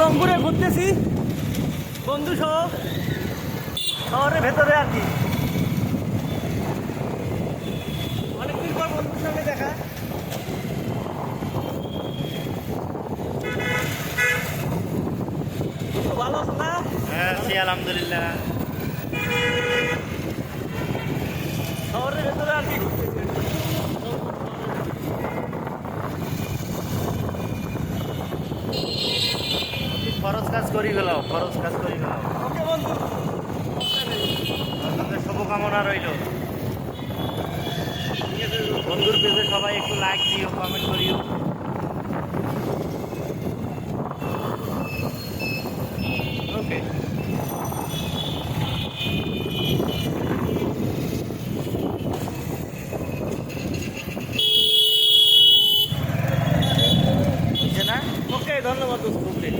রংপুরে ঘুরতেছি বন্ধু সহ, শহরের ভেতরে আর কি। অনেকদিন পর বন্ধুর সঙ্গে দেখা। ভালো আছো না? হ্যাঁ আছি আলহামদুলিল্লাহ। শহরের ভেতরে আর কি ঘুরতেছি। খরচ কাজ করি গেলাম, খরচ কাজ করি গেলাম। ওকে বন্ধু, আপনাদের শুভকামনা রইল। বন্ধুর পেজে সবাই একটু লাইক দিও, কমেন্ট করিও। ওকে। ওকে ধন্যবাদ দোস্ত। ওকে।